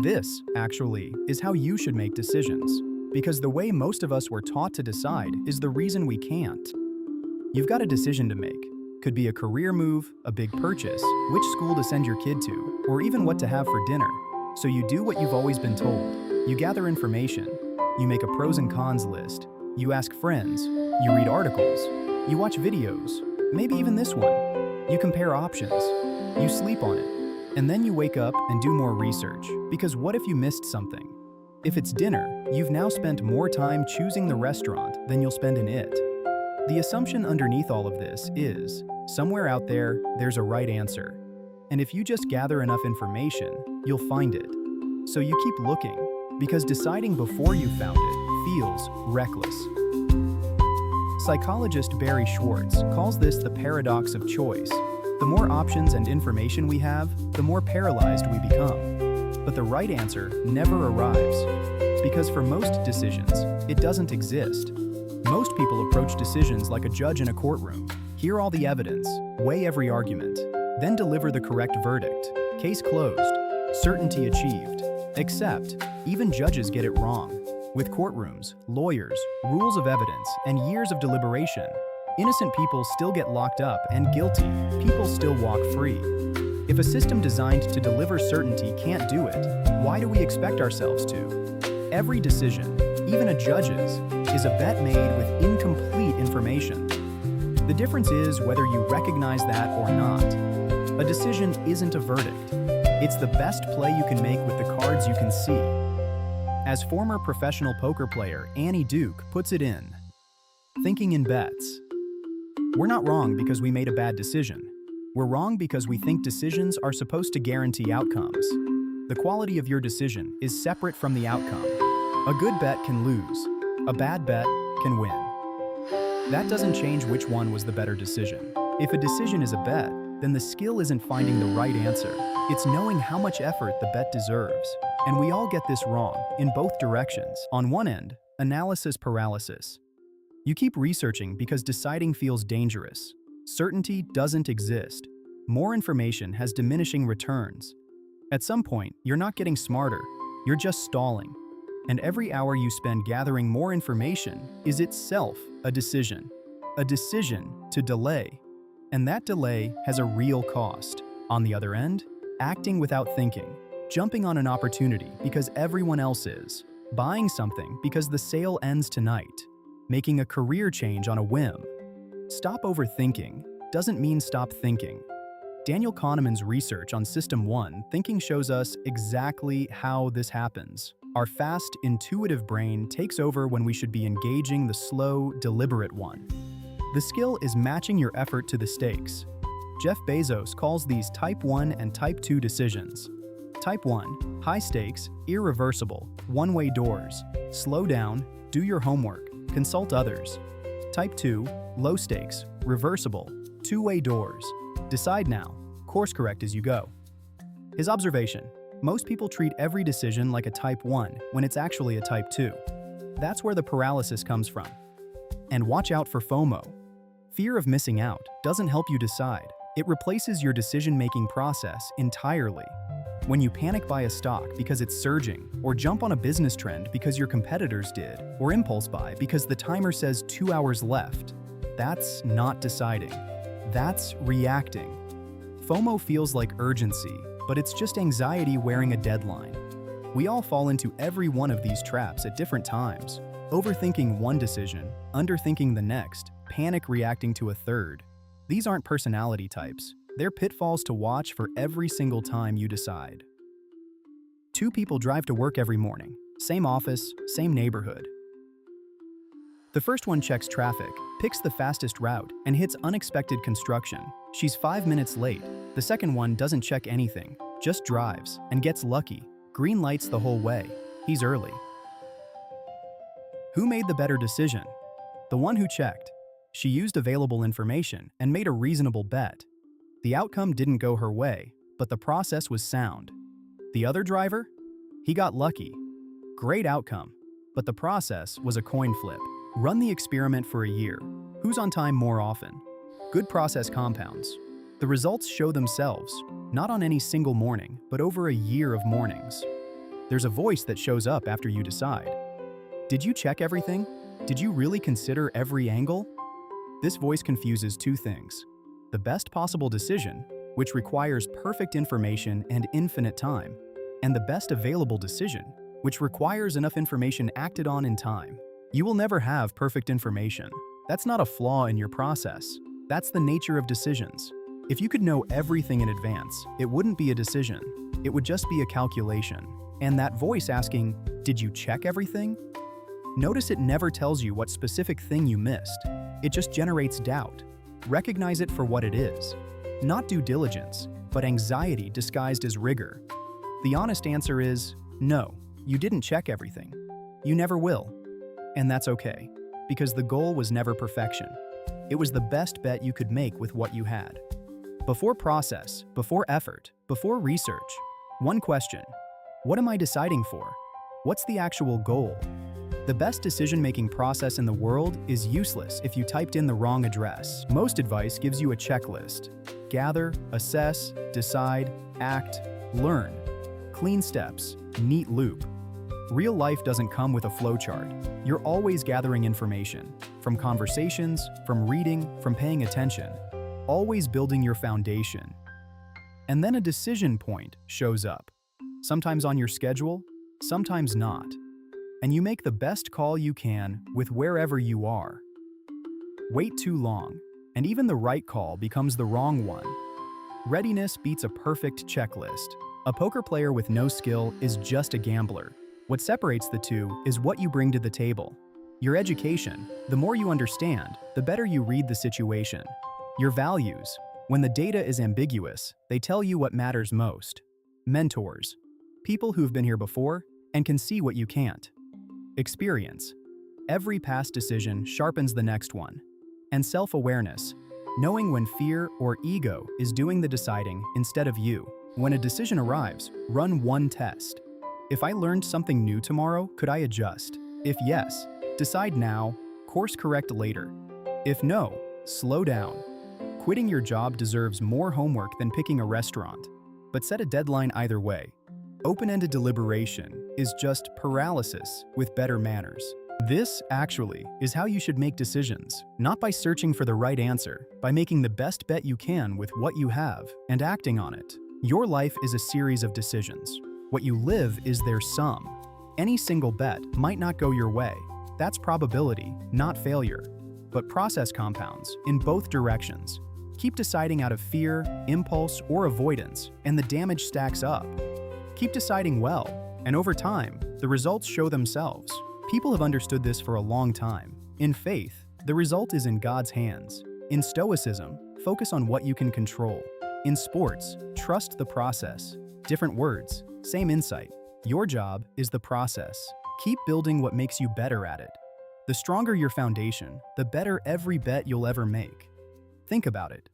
This, actually, is how you should make decisions, because the way most of us were taught to decide is the reason we can't. You've got a decision to make. Could be a career move, a big purchase, which school to send your kid to, or even what to have for dinner. So you do what you've always been told. You gather information. You make a pros and cons list. You ask friends. You read articles. You watch videos. Maybe even this one. You compare options. You sleep on it. And then you wake up and do more research, because what if you missed something? If it's dinner, you've now spent more time choosing the restaurant than you'll spend in it. The assumption underneath all of this is, somewhere out there, there's a right answer. And if you just gather enough information, you'll find it. So you keep looking, because deciding before you found it feels reckless. Psychologist Barry Schwartz calls this the paradox of choice. The more options and information we have, the more paralyzed we become. But the right answer never arrives, because for most decisions, it doesn't exist. Most people approach decisions like a judge in a courtroom. Hear all the evidence, weigh every argument, then deliver the correct verdict. Case closed, certainty achieved. Except, even judges get it wrong. With courtrooms, lawyers, rules of evidence, and years of deliberation, innocent people still get locked up and guilty people still walk free. If a system designed to deliver certainty can't do it, why do we expect ourselves to? Every decision, even a judge's, is a bet made with incomplete information. The difference is whether you recognize that or not. A decision isn't a verdict. It's the best play you can make with the cards you can see. As former professional poker player Annie Duke puts it in, thinking in bets. We're not wrong because we made a bad decision. We're wrong because we think decisions are supposed to guarantee outcomes. The quality of your decision is separate from the outcome. A good bet can lose. A bad bet can win. That doesn't change which one was the better decision. If a decision is a bet, then the skill isn't finding the right answer. It's knowing how much effort the bet deserves. And we all get this wrong, in both directions. On one end, analysis paralysis. You keep researching because deciding feels dangerous. Certainty doesn't exist. More information has diminishing returns. At some point, you're not getting smarter, you're just stalling. And every hour you spend gathering more information is itself a decision. A decision to delay. And that delay has a real cost. On the other end, acting without thinking. Jumping on an opportunity because everyone else is. Buying something because the sale ends tonight. Making a career change on a whim. Stop overthinking doesn't mean stop thinking. Daniel Kahneman's research on System 1 thinking shows us exactly how this happens. Our fast, intuitive brain takes over when we should be engaging the slow, deliberate one. The skill is matching your effort to the stakes. Jeff Bezos calls these Type 1 and Type 2 decisions. Type 1, high stakes, irreversible, one-way doors. Slow down, do your homework. Consult others. Type 2, low stakes, reversible, two-way doors. Decide now, course correct as you go. His observation, most people treat every decision like a Type 1 when it's actually a Type 2. That's where the paralysis comes from. And watch out for FOMO. Fear of missing out doesn't help you decide. It replaces your decision-making process entirely. When you panic buy a stock because it's surging, or jump on a business trend because your competitors did, or impulse buy because the timer says 2 hours left, that's not deciding. That's reacting. FOMO feels like urgency, but it's just anxiety wearing a deadline. We all fall into every one of these traps at different times. Overthinking one decision, underthinking the next, panic reacting to a third. These aren't personality types. They're pitfalls to watch for every single time you decide. Two people drive to work every morning. Same office, same neighborhood. The first one checks traffic, picks the fastest route, and hits unexpected construction. She's 5 minutes late. The second one doesn't check anything, just drives, and gets lucky. Green lights the whole way. He's early. Who made the better decision? The one who checked. She used available information and made a reasonable bet. The outcome didn't go her way, but the process was sound. The other driver? He got lucky. Great outcome, but the process was a coin flip. Run the experiment for a year. Who's on time more often? Good process compounds. The results show themselves, not on any single morning, but over a year of mornings. there's a voice that shows up after you decide. Did you check everything? Did you really consider every angle? This voice confuses two things: the best possible decision, which requires perfect information and infinite time, and the best available decision, which requires enough information acted on in time. You will never have perfect information. That's not a flaw in your process. That's the nature of decisions. If you could know everything in advance, it wouldn't be a decision. It would just be a calculation. And that voice asking, "Did you check everything?" Notice it never tells you what specific thing you missed. It just generates doubt. Recognize it for what it is. Not due diligence, but anxiety disguised as rigor. The honest answer is, no, you didn't check everything. You never will. And that's okay, because the goal was never perfection. It was the best bet you could make with what you had. Before process, before effort, before research, one question: what am I deciding for? What's the actual goal? The best decision-making process in the world is useless if you typed in the wrong address. Most advice gives you a checklist: gather, assess, decide, act, learn. Clean steps, neat loop. Real life doesn't come with a flowchart. You're always gathering information, from conversations, from reading, from paying attention, always building your foundation. And then a decision point shows up, sometimes on your schedule, sometimes not. And you make the best call you can with wherever you are. Wait too long, and even the right call becomes the wrong one. Readiness beats a perfect checklist. A poker player with no skill is just a gambler. What separates the two is what you bring to the table. Your education: the more you understand, the better you read the situation. Your values: when the data is ambiguous, they tell you what matters most. Mentors: people who've been here before and can see what you can't. Experience: every past decision sharpens the next one. And self-awareness: knowing when fear or ego is doing the deciding instead of you. When a decision arrives, run one test. If I learned something new tomorrow, could I adjust? If yes, decide now, course correct later. If no, slow down. Quitting your job deserves more homework than picking a restaurant, but set a deadline either way. Open-ended deliberation is just paralysis with better manners. This, actually, is how you should make decisions, not by searching for the right answer, by making the best bet you can with what you have and acting on it. Your life is a series of decisions. What you live is their sum. Any single bet might not go your way. That's probability, not failure. But process compounds in both directions. Keep deciding out of fear, impulse, or avoidance, and the damage stacks up. Keep deciding well, and over time, the results show themselves. People have understood this for a long time. In faith, the result is in God's hands. In stoicism, focus on what you can control. In sports, trust the process. Different words, same insight. Your job is the process. Keep building what makes you better at it. The stronger your foundation, the better every bet you'll ever make. Think about it.